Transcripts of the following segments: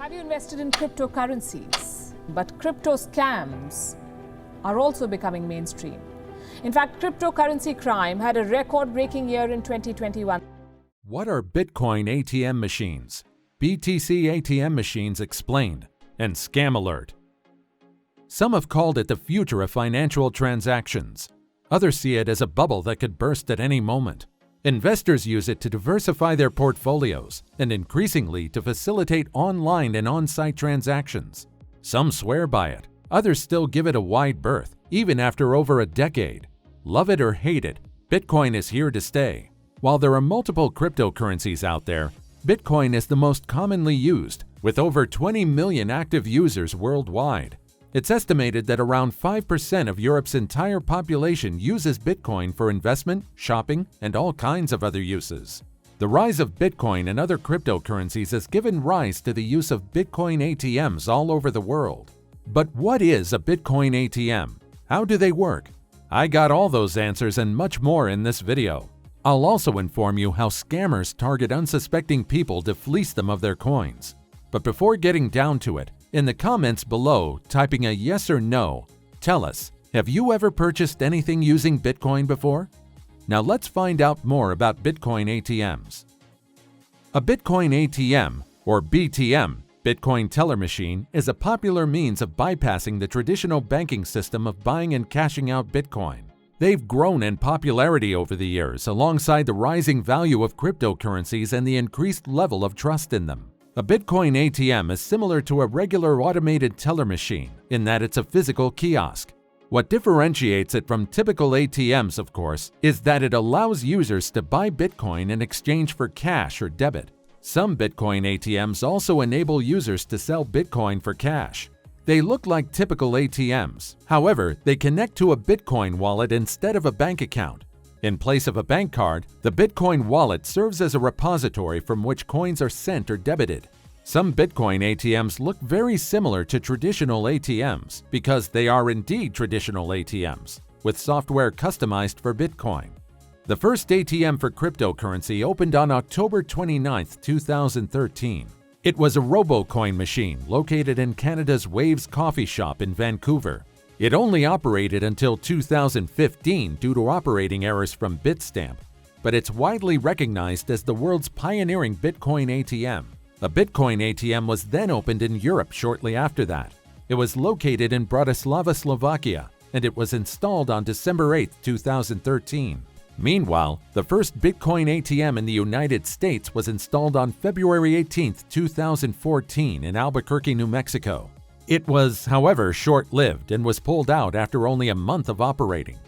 Have you invested in cryptocurrencies? But crypto scams are also becoming mainstream. In fact, cryptocurrency crime had a record-breaking year in 2021. What are Bitcoin ATM machines? BTC ATM machines explained, and scam alert. Some have called it the future of financial transactions. Others see it as a bubble that could burst at any moment. Investors use it to diversify their portfolios and increasingly to facilitate online and on-site transactions. Some swear by it. Others still give it a wide berth, even after over a decade. Love it or hate it, Bitcoin is here to stay. While there are multiple cryptocurrencies out there, Bitcoin is the most commonly used, with over 20 million active users worldwide. It's estimated that around 5% of Europe's entire population uses Bitcoin for investment, shopping, and all kinds of other uses. The rise of Bitcoin and other cryptocurrencies has given rise to the use of Bitcoin ATMs all over the world. But what is a Bitcoin ATM? How do they work? I got all those answers and much more in this video. I'll also inform you how scammers target unsuspecting people to fleece them of their coins. But before getting down to it, in the comments below, typing a yes or no, tell us, have you ever purchased anything using Bitcoin before? Now let's find out more about Bitcoin ATMs. A Bitcoin ATM, or BTM, Bitcoin Teller Machine, is a popular means of bypassing the traditional banking system of buying and cashing out Bitcoin. They've grown in popularity over the years alongside the rising value of cryptocurrencies and the increased level of trust in them. A Bitcoin ATM is similar to a regular automated teller machine in that it's a physical kiosk. What differentiates it from typical ATMs, of course, is that it allows users to buy Bitcoin in exchange for cash or debit. Some Bitcoin ATMs also enable users to sell Bitcoin for cash. They look like typical ATMs. However, they connect to a Bitcoin wallet instead of a bank account. In place of a bank card, the Bitcoin wallet serves as a repository from which coins are sent or debited. Some Bitcoin ATMs look very similar to traditional ATMs because they are indeed traditional ATMs, with software customized for Bitcoin. The first ATM for cryptocurrency opened on October 29, 2013. It was a RoboCoin machine located in Canada's Waves coffee shop in Vancouver. It only operated until 2015 due to operating errors from Bitstamp, but it's widely recognized as the world's pioneering Bitcoin ATM. A Bitcoin ATM was then opened in Europe shortly after that. It was located in Bratislava, Slovakia, and it was installed on December 8, 2013. Meanwhile, the first Bitcoin ATM in the United States was installed on February 18, 2014 in Albuquerque, New Mexico. It was, however, short-lived and was pulled out after only a month of operating.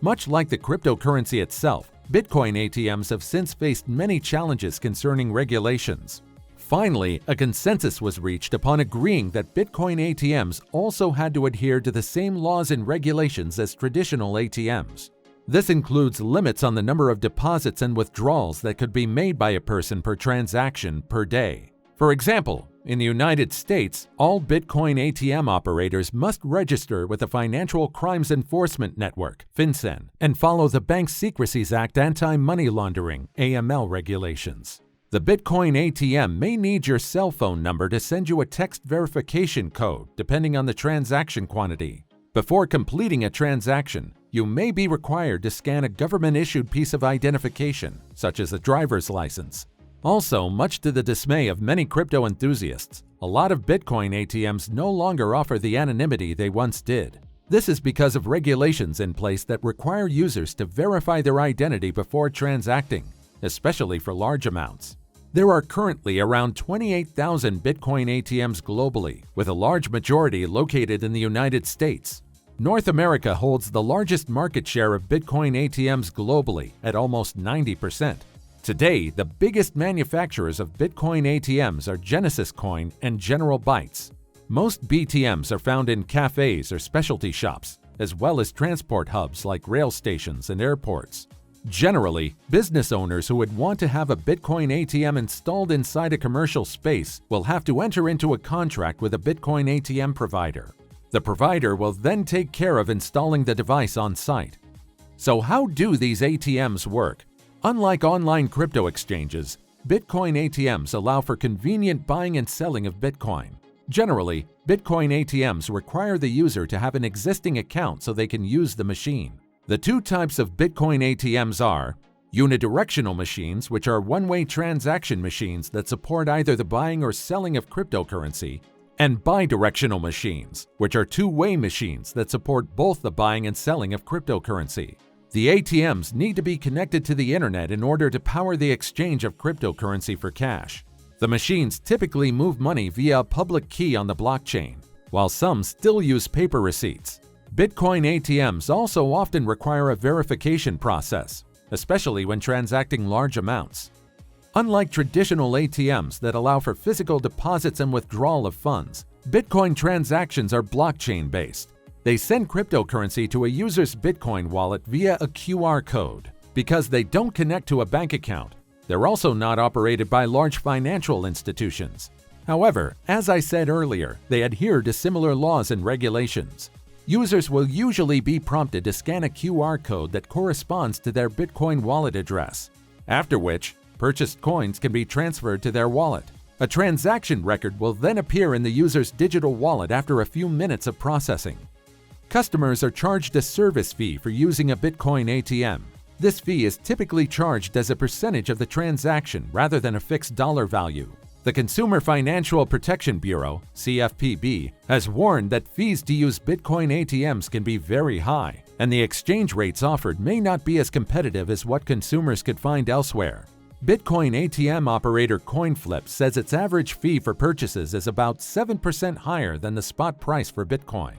Much like the cryptocurrency itself, Bitcoin ATMs have since faced many challenges concerning regulations. Finally, a consensus was reached upon agreeing that Bitcoin ATMs also had to adhere to the same laws and regulations as traditional ATMs. This includes limits on the number of deposits and withdrawals that could be made by a person per transaction per day. For example, in the United States, all Bitcoin ATM operators must register with the Financial Crimes Enforcement Network, FinCEN, and follow the Bank Secrecies Act anti-money laundering (AML) regulations. The Bitcoin ATM may need your cell phone number to send you a text verification code depending on the transaction quantity. Before completing a transaction, you may be required to scan a government-issued piece of identification, such as a driver's license. Also, much to the dismay of many crypto enthusiasts, a lot of Bitcoin ATMs no longer offer the anonymity they once did. This is because of regulations in place that require users to verify their identity before transacting, especially for large amounts. There are currently around 28,000 Bitcoin ATMs globally, with a large majority located in the United States. North America holds the largest market share of Bitcoin ATMs globally at almost 90%. Today, the biggest manufacturers of Bitcoin ATMs are Genesis Coin and General Bytes. Most BTMs are found in cafes or specialty shops, as well as transport hubs like rail stations and airports. Generally, business owners who would want to have a Bitcoin ATM installed inside a commercial space will have to enter into a contract with a Bitcoin ATM provider. The provider will then take care of installing the device on site. So how do these ATMs work? Unlike online crypto exchanges, Bitcoin ATMs allow for convenient buying and selling of Bitcoin. Generally, Bitcoin ATMs require the user to have an existing account so they can use the machine. The two types of Bitcoin ATMs are unidirectional machines, which are one-way transaction machines that support either the buying or selling of cryptocurrency, and bidirectional machines, which are two-way machines that support both the buying and selling of cryptocurrency. The ATMs need to be connected to the internet in order to power the exchange of cryptocurrency for cash. The machines typically move money via a public key on the blockchain, while some still use paper receipts. Bitcoin ATMs also often require a verification process, especially when transacting large amounts. Unlike traditional ATMs that allow for physical deposits and withdrawal of funds, Bitcoin transactions are blockchain-based. They send cryptocurrency to a user's Bitcoin wallet via a QR code. Because they don't connect to a bank account, they're also not operated by large financial institutions. However, as I said earlier, they adhere to similar laws and regulations. Users will usually be prompted to scan a QR code that corresponds to their Bitcoin wallet address, after which purchased coins can be transferred to their wallet. A transaction record will then appear in the user's digital wallet after a few minutes of processing. Customers are charged a service fee for using a Bitcoin ATM. This fee is typically charged as a percentage of the transaction rather than a fixed dollar value. The Consumer Financial Protection Bureau, CFPB, has warned that fees to use Bitcoin ATMs can be very high, and the exchange rates offered may not be as competitive as what consumers could find elsewhere. Bitcoin ATM operator CoinFlip says its average fee for purchases is about 7% higher than the spot price for Bitcoin.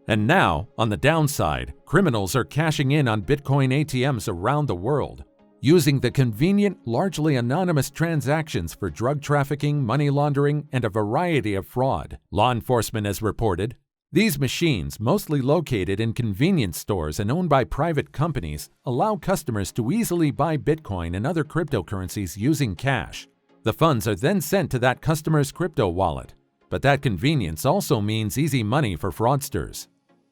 And now, on the downside, criminals are cashing in on Bitcoin ATMs around the world, using the convenient, largely anonymous transactions for drug trafficking, money laundering, and a variety of fraud, law enforcement has reported. These machines, mostly located in convenience stores and owned by private companies, allow customers to easily buy Bitcoin and other cryptocurrencies using cash. The funds are then sent to that customer's crypto wallet. But that convenience also means easy money for fraudsters.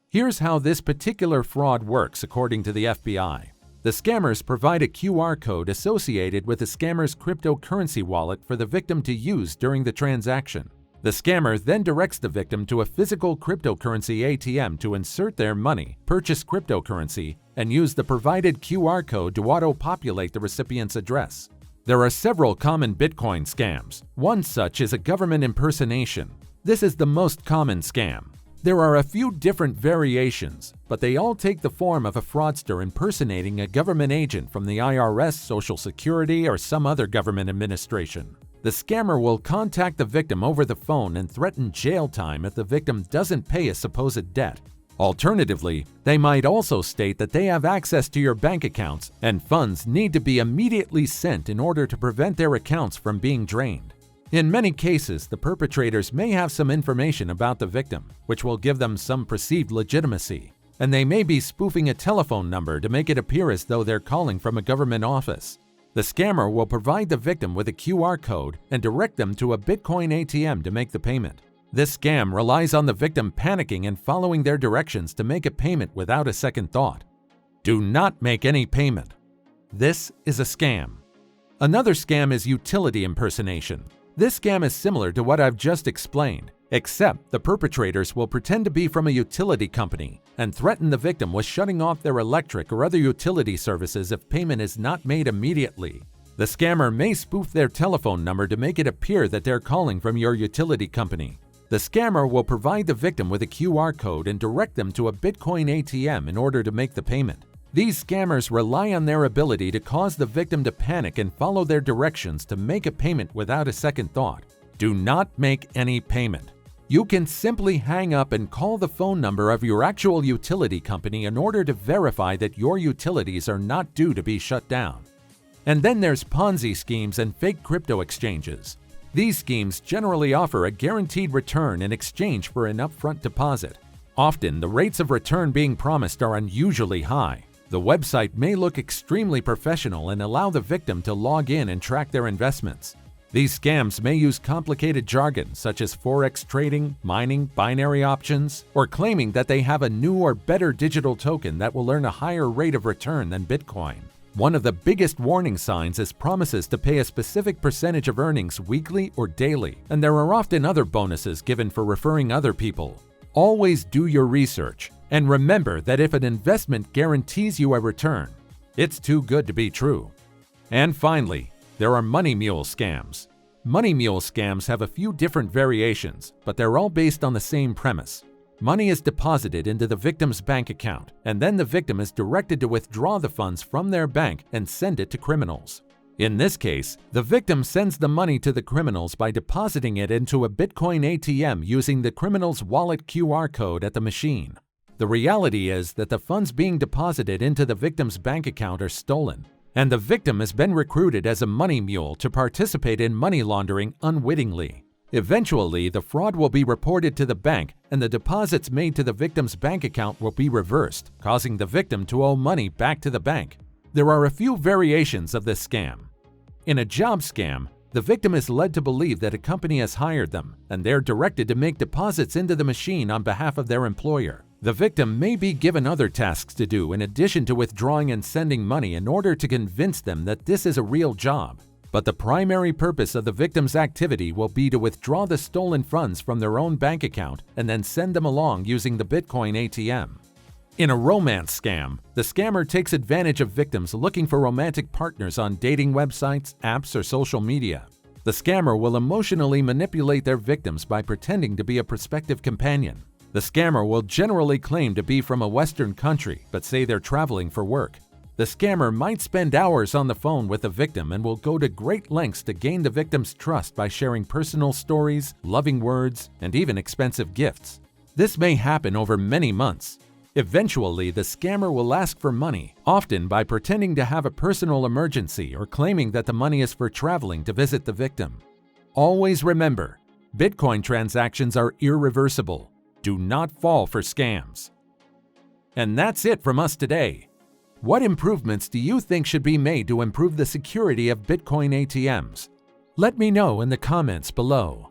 Here's how this particular fraud works according to the FBI. The scammers provide a QR code associated with the scammer's cryptocurrency wallet for the victim to use during the transaction. The scammer then directs the victim to a physical cryptocurrency ATM to insert their money, purchase cryptocurrency, and use the provided QR code to auto-populate the recipient's address. There are several common Bitcoin scams. One such is a government impersonation. This is the most common scam. There are a few different variations, but they all take the form of a fraudster impersonating a government agent from the IRS, Social Security, or some other government administration. The scammer will contact the victim over the phone and threaten jail time if the victim doesn't pay a supposed debt. Alternatively, they might also state that they have access to your bank accounts and funds need to be immediately sent in order to prevent their accounts from being drained. In many cases, the perpetrators may have some information about the victim, which will give them some perceived legitimacy, and they may be spoofing a telephone number to make it appear as though they're calling from a government office. The scammer will provide the victim with a QR code and direct them to a Bitcoin ATM to make the payment. This scam relies on the victim panicking and following their directions to make a payment without a second thought. Do not make any payment. This is a scam. Another scam is utility impersonation. This scam is similar to what I've just explained, except the perpetrators will pretend to be from a utility company and threaten the victim with shutting off their electric or other utility services if payment is not made immediately. The scammer may spoof their telephone number to make it appear that they're calling from your utility company. The scammer will provide the victim with a QR code and direct them to a Bitcoin ATM in order to make the payment. These scammers rely on their ability to cause the victim to panic and follow their directions to make a payment without a second thought. Do not make any payment. You can simply hang up and call the phone number of your actual utility company in order to verify that your utilities are not due to be shut down. And then there's Ponzi schemes and fake crypto exchanges. These schemes generally offer a guaranteed return in exchange for an upfront deposit. Often, the rates of return being promised are unusually high. The website may look extremely professional and allow the victim to log in and track their investments. These scams may use complicated jargon such as forex trading, mining, binary options, or claiming that they have a new or better digital token that will earn a higher rate of return than Bitcoin. One of the biggest warning signs is promises to pay a specific percentage of earnings weekly or daily, and there are often other bonuses given for referring other people. Always do your research, and remember that if an investment guarantees you a return, it's too good to be true. And finally, there are money mule scams. Money mule scams have a few different variations, but they're all based on the same premise. Money is deposited into the victim's bank account, and then the victim is directed to withdraw the funds from their bank and send it to criminals. In this case, the victim sends the money to the criminals by depositing it into a Bitcoin ATM using the criminal's wallet QR code at the machine. The reality is that the funds being deposited into the victim's bank account are stolen, and the victim has been recruited as a money mule to participate in money laundering unwittingly. Eventually, the fraud will be reported to the bank, and the deposits made to the victim's bank account will be reversed, causing the victim to owe money back to the bank. There are a few variations of this scam. In a job scam, the victim is led to believe that a company has hired them, and they're directed to make deposits into the machine on behalf of their employer. The victim may be given other tasks to do in addition to withdrawing and sending money in order to convince them that this is a real job. But the primary purpose of the victim's activity will be to withdraw the stolen funds from their own bank account and then send them along using the Bitcoin ATM. In a romance scam, the scammer takes advantage of victims looking for romantic partners on dating websites, apps, or social media. The scammer will emotionally manipulate their victims by pretending to be a prospective companion. The scammer will generally claim to be from a Western country, but say they're traveling for work. The scammer might spend hours on the phone with the victim and will go to great lengths to gain the victim's trust by sharing personal stories, loving words, and even expensive gifts. This may happen over many months. Eventually, the scammer will ask for money, often by pretending to have a personal emergency or claiming that the money is for traveling to visit the victim. Always remember, Bitcoin transactions are irreversible. Do not fall for scams. And that's it from us today. What improvements do you think should be made to improve the security of Bitcoin ATMs? Let me know in the comments below.